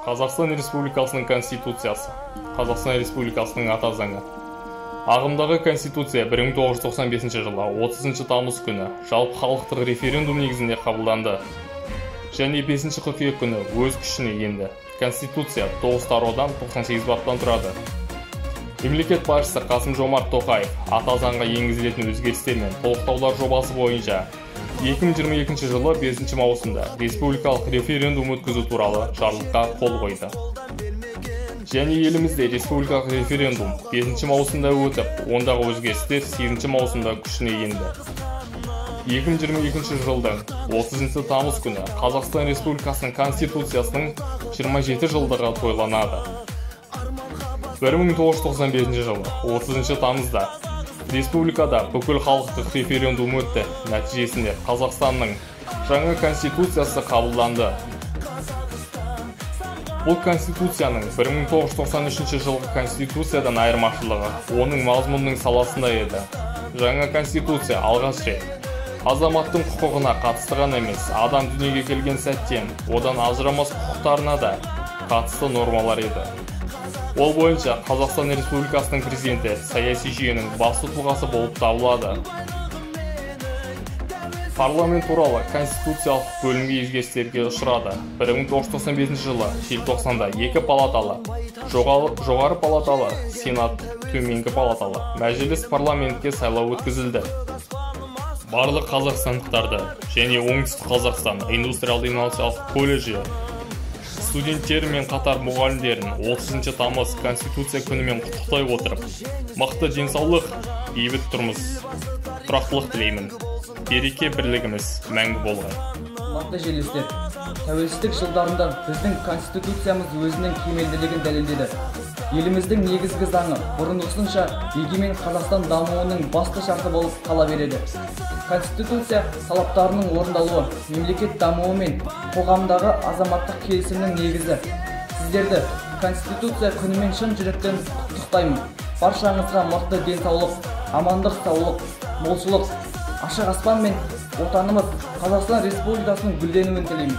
Қазақстан Республикасының Конституциясы. Қазақстан Республикасының ата заңы. Ағымдағы Конституция 1995 жылы 30 тамыз күні жалпы халықтық референдум негізінде қабылданды. Және 5 қыркүйек күні өз күшіне енді. Конституция 9 тараудан 98 баптан тұрады. Мемлекет басшысы Қасым-Жомарт Тоқаев ата заңға енгізілетін өзгерістер мен толықтырулар жобасы бойынша 2022 жылы 5 маусымда республикалық референдум өткізу туралы жарлыққа қол қойды. Және елімізде республикалық референдум 5 маусымда өтіп, ондағы өзгерістер 8 маусымда күшіне енді. 2022 жылдың 30 тамыз күні Қазақстан Республикасының Конституциясының 27 жылдығы тойланады. 1995 жылы 30 тамызда республикада бүкіл халықтық референдум өтті. Нәтижесінде Қазақстанның жаңа конституциясы қабылданды. Бұл конституцияның 1993 жылғы конституциядан айырмашылығы оның мазмұнының саласында еді. Жаңа конституция алғаш рет азаматтың құқығына қатысты ғана емес, адам дүниеге келген сәттен одан ажырамас құқықтарына да қатысты нормалар еді. Ол бойынша Қазақстан Республикасының президенті саяси жүйенің басты тұлғасы болып табылады. Парламент туралы конституциялық бөлімге өзгерістерге ұшырады. 1995 жылы желтоқсанда 2 палаталы, жоғары палаталы, сенат, төменгі палаталы, мәжіліс парламентке сайлау өткізілді. Барлық қазақстандықтарды және оңтүстік Қазақстан индустриялды-инновациялық колледжі студенттері мен қатар мұғалімдерін 30 тамыз Конституция күнімен құттықтай отырып, мықты денсаулық, бейбіт тұрмыс, тұрақтылық тілеймін. Береке бірлігіміз мәңгі болғай. Мықты жерлестер, тәуелсіздік жылдарында біздің Конституциямыз өзінің кемелділігін дәлелдеді. Еліміздің негізгі заңы бұрынғысынша егемен Қазақстан дамуының басты шарты болып қала береді. Конституция талаптарының орындалуы мемлекет дамуы мен қоғамдағы азаматтық келісімнің негізі. Сіздерді Конституция күнімен шын жүректен құттықтаймын. Баршаңызға мықты денсаулық, амандық, саулық, молшылық, ашық аспан мен отанымыз Қазақстан Республикасының гүлденуін тілеймін.